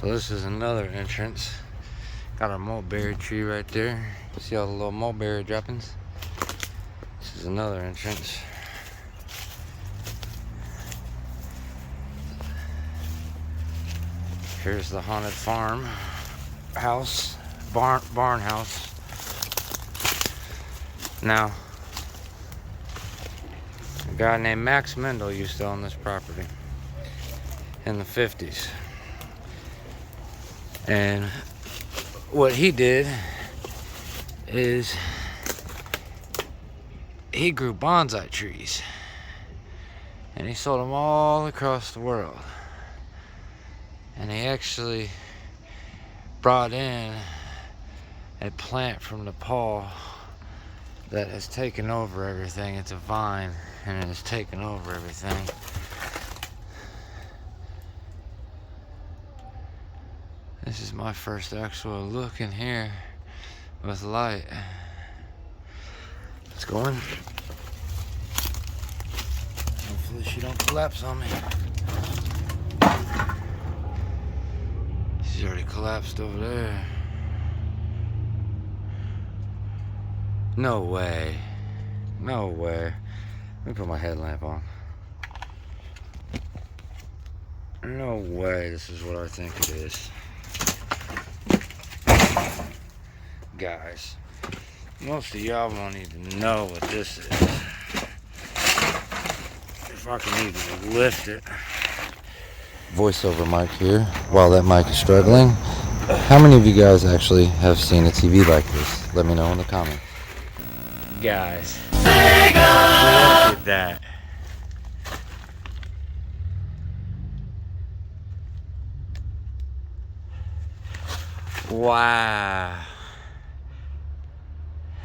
So this is another entrance. Got our mulberry tree right there. See all the little mulberry droppings? This is another entrance. Here's the haunted farm house, barn house. Now, a guy named Max Mendel used to own this property in the 50s. And what he did is he grew bonsai trees and he sold them all across the world. And he actually brought in a plant from Nepal that has taken over everything. It's a vine and it has taken over everything. This is my first actual look in here with light. Let's go in. Hopefully she don't collapse on me. She's already collapsed over there. No way. No way. Let me put my headlamp on. No way this is what I think it is. Guys, most of y'all won't even know what this is. If I can even lift it. Voiceover mic here, while that mic is struggling. How many of you guys actually have seen a TV like this? Let me know in the comments. Guys, look at that. Wow.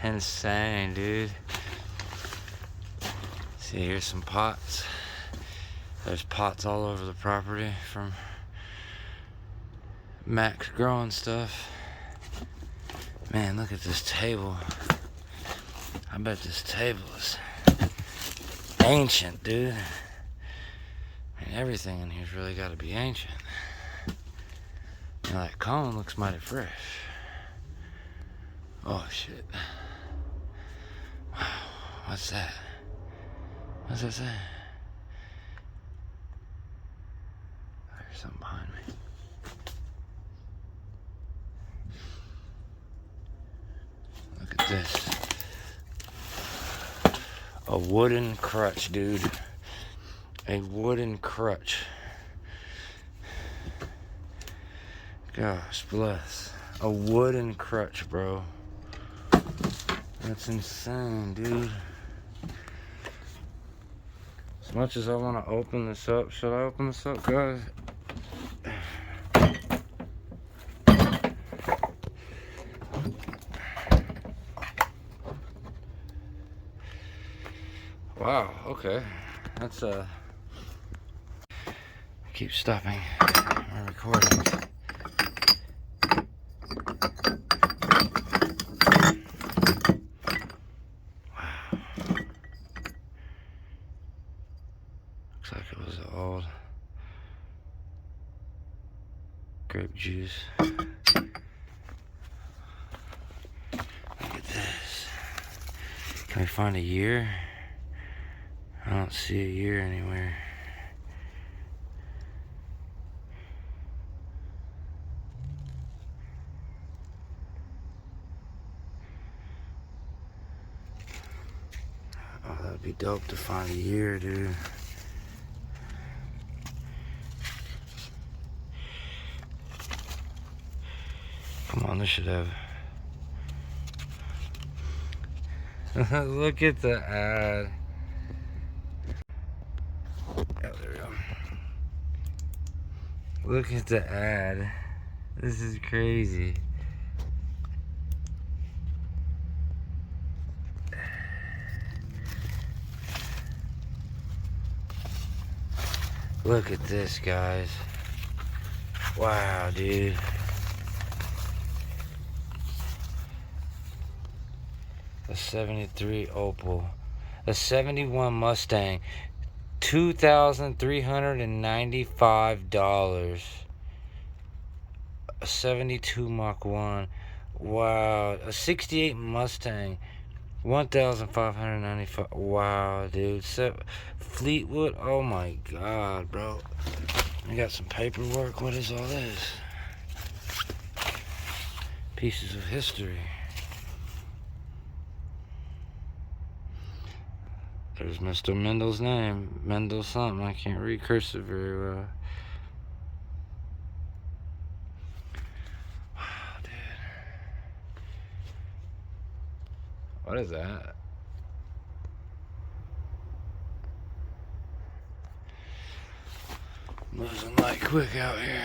Insane, dude. See, here's some pots. There's pots all over the property from Max growing stuff. Man, look at this table. I bet this table is ancient, dude. I mean, everything in here's really got to be ancient. You know, that cone looks mighty fresh. Oh, shit. Wow, what's that? What's that say? There's something behind me. Look at this. A wooden crutch, dude. A wooden crutch. Gosh bless. A wooden crutch, bro. That's insane, dude. As much as I want to open this up, should I open this up, guys? Wow, okay. That's keep stopping my recordings. Wow. Looks like it was old grape juice. Look at this. Can we find a year? I don't see a year anywhere. Oh, that'd be dope to find a year, dude. Come on, this should have. Look at the ad. Oh, there we go. Look at the ad. This is crazy. Look at this, guys. Wow, dude. A 73 Opal. A 71 Mustang. $2,395. a 72 Mach 1. Wow. A 68 Mustang. 1,595. Wow, dude. Fleetwood. Oh my God, bro. I got some paperwork. What is all this? Pieces of history. There's Mr. Mendel's name. Mendel something. I can't read cursive very well. Wow, dude. What is that? Losing light quick out here.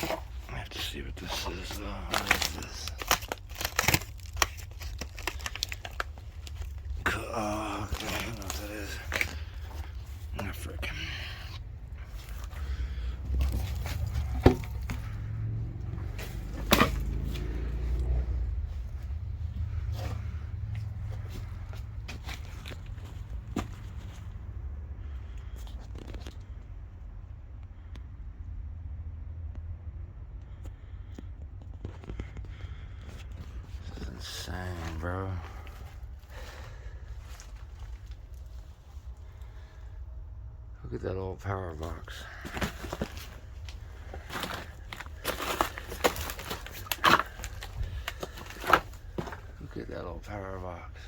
I have to see what this is though. What is this? Oh, okay. I don't know what that is. Not frickin'. This is insane, bro. Look at that old power box. Look at that old power box.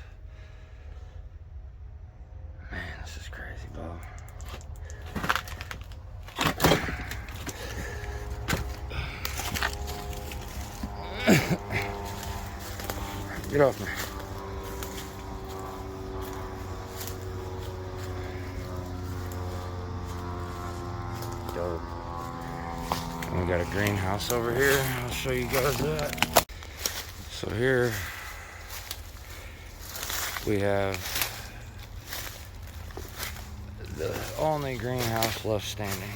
Man, this is crazy, bro. Get off me. Dope. And we got a greenhouse over here. I'll show you guys that. So here we have the only greenhouse left standing.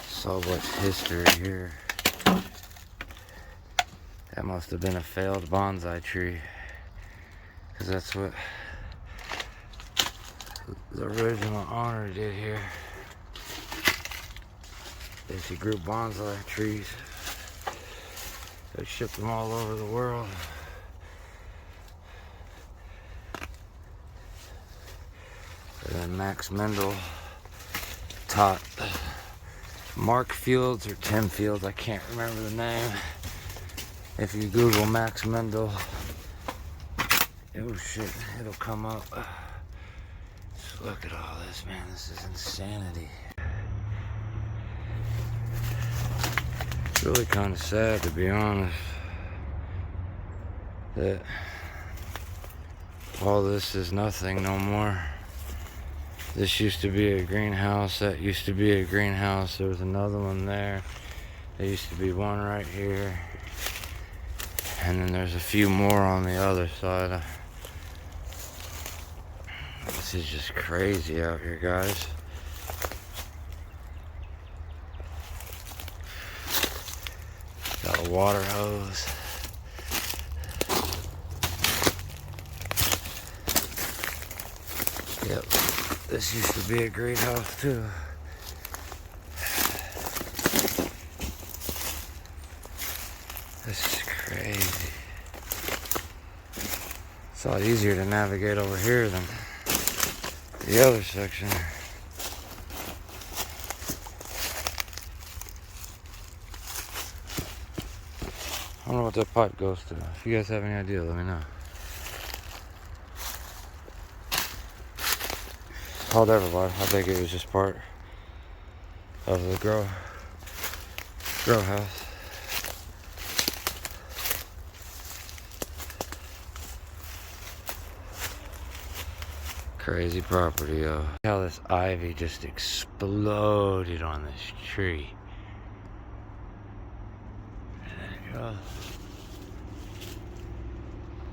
So much history here. That must have been a failed bonsai tree, because that's what the original owner did here. Is he grew bonsai trees. They shipped them all over the world. And then Max Mendel taught Mark Fields or Tim Fields, I can't remember the name. If you Google Max Mendel, oh shit, it'll come up. Just look at all this, man. This is insanity. It's really kind of sad, to be honest, that all this is nothing no more. This used to be a greenhouse, that used to be a greenhouse, there was another one there, there used to be one right here, and then there's a few more on the other side. This is just crazy out here, guys. Got a water hose. Yep. This used to be a greenhouse too. This is crazy. It's a lot easier to navigate over here than the other section. I don't know what that pipe goes to. If you guys have any idea, let me know. Hold everybody. I think it was just part of the grow house. Crazy property, yo. How this ivy just exploded on this tree. And it goes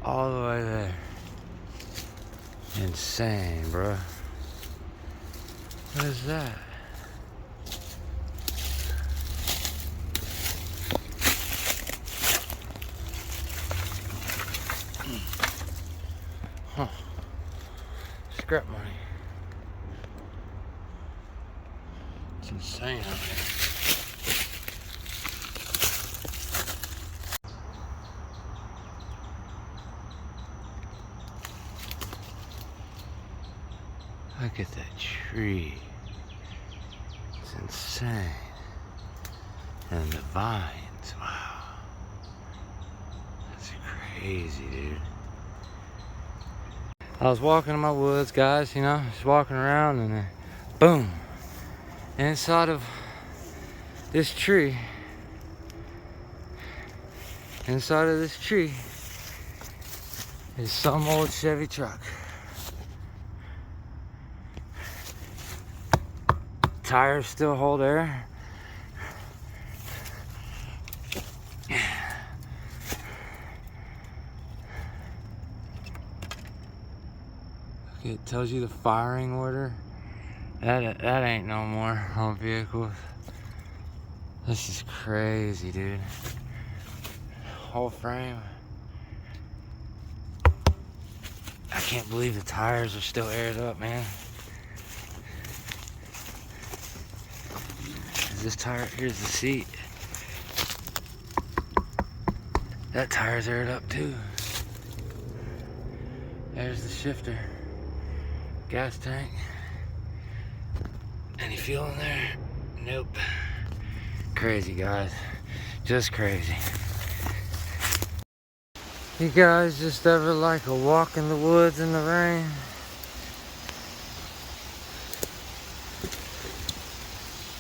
all the way there. Insane, bro. What is that? Huh. Scrap money. It's insane out here. Look at that tree. It's insane. And the vines, wow. That's crazy, dude. I was walking in my woods, guys, you know, just walking around, and then boom. Inside of this tree, is some old Chevy truck. Tires still hold air. It tells you the firing order. That ain't no more on vehicles. This is crazy, dude. Whole frame. I can't believe the tires are still aired up, man. This tire, here's the seat. That tire's aired up too. There's the shifter. Gas tank. Any fuel in there? Nope. Crazy, guys. Just crazy. You guys just ever like a walk in the woods in the rain?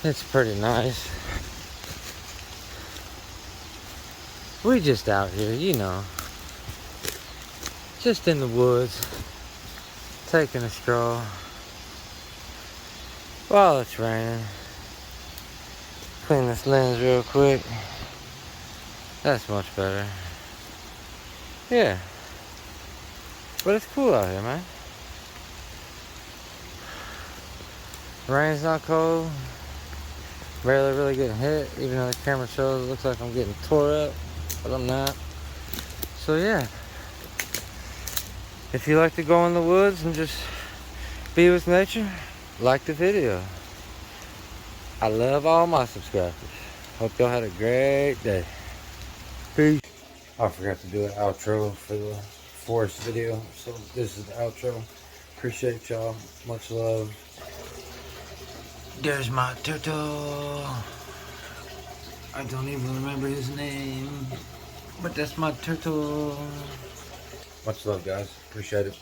It's pretty nice. We just out here, you know. Just in the woods. Taking a stroll. While it's raining. Clean this lens real quick. That's much better. Yeah. But it's cool out here, man. Rain's not cold. Barely really getting hit, even though the camera shows it looks like I'm getting tore up, but I'm not. So yeah. If you like to go in the woods and just be with nature, like the video. I love all my subscribers. Hope y'all had a great day. Peace. I forgot to do an outro for the forest video, so this is the outro. Appreciate y'all. Much love. There's my turtle. I don't even remember his name, but that's my turtle. Much love, guys. Appreciate it.